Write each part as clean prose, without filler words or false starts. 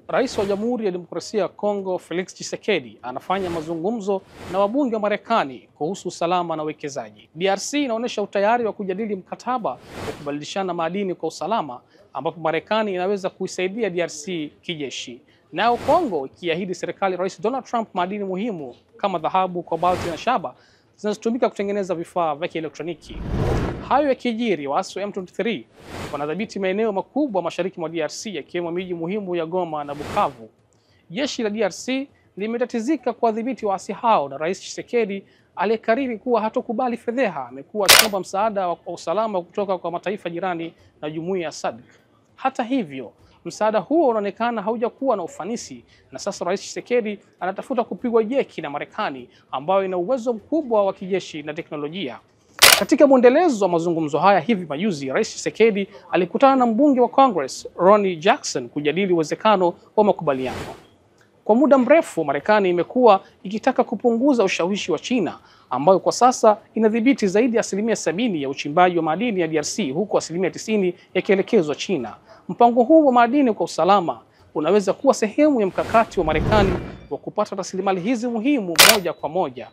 Rais wa Jamhuri ya Demokrasia ya Kongo Felix Tshisekedi anafanya mazungumzo na wabunge wa Marekani kuhusu usalama na uwekezaji. DRC inaonyesha utayari wa kujadili mkataba wa kubadilishana madini kwa usalama, ambapo Marekani inaweza kuisaidia DRC kijeshi. Nayo Kongo ikiahidi serikali ya Rais Donald Trump madini muhimu kama dhahabu, kobalti na shaba zinazotumika kutengeneza vifaa vya kielektroniki. Hayo yakijiri, waasi wa M23 wanadhibiti maeneo makubwa mashariki mwa DRC yakiwemo miji muhimu ya Goma na Bukavu. Jeshi la DRC limetatizika kuwadhibiti waasi hao, na Rais Tshisekedi aliyekariri kuwa hatokubali fedheha amekuwa akiomba msaada wa usalama kutoka kwa mataifa jirani na jumuiya ya SADC. Hata hivyo, msaada huo unaonekana haujakuwa na ufanisi, na sasa Rais Tshisekedi anatafuta kupigwa jeki na Marekani ambayo ina uwezo mkubwa wa kijeshi na teknolojia. Katika mwendelezo wa mazungumzo haya hivi majuzi, Rais Tshisekedi alikutana na mbunge wa Congress Ronny Jackson kujadili uwezekano wa makubaliano. Kwa muda mrefu, Marekani imekuwa ikitaka kupunguza ushawishi wa China ambayo kwa sasa inadhibiti zaidi ya 70% ya uchimbaji wa madini ya DRC, huku 90% yakielekezwa China. Mpango huu wa madini kwa usalama unaweza kuwa sehemu ya mkakati wa Marekani wa kupata rasilimali hizi muhimu moja kwa moja.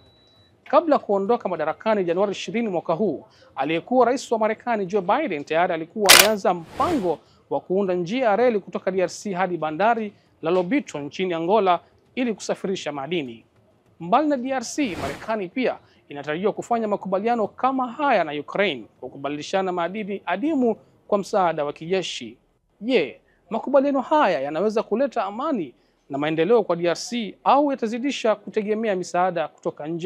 Kabla ya kuondoka madarakani Januari 20 mwaka huu, aliyekuwa rais wa Marekani Joe Biden tayari alikuwa ameanza mpango wa kuunda njia ya reli kutoka DRC hadi bandari la Lobito nchini Angola ili kusafirisha madini. Mbali na DRC, Marekani pia inatarajiwa kufanya makubaliano kama haya na Ukraine kwa kubadilishana madini adimu kwa msaada wa kijeshi. Je, makubaliano haya yanaweza kuleta amani na maendeleo kwa DRC au yatazidisha kutegemea misaada kutoka nje?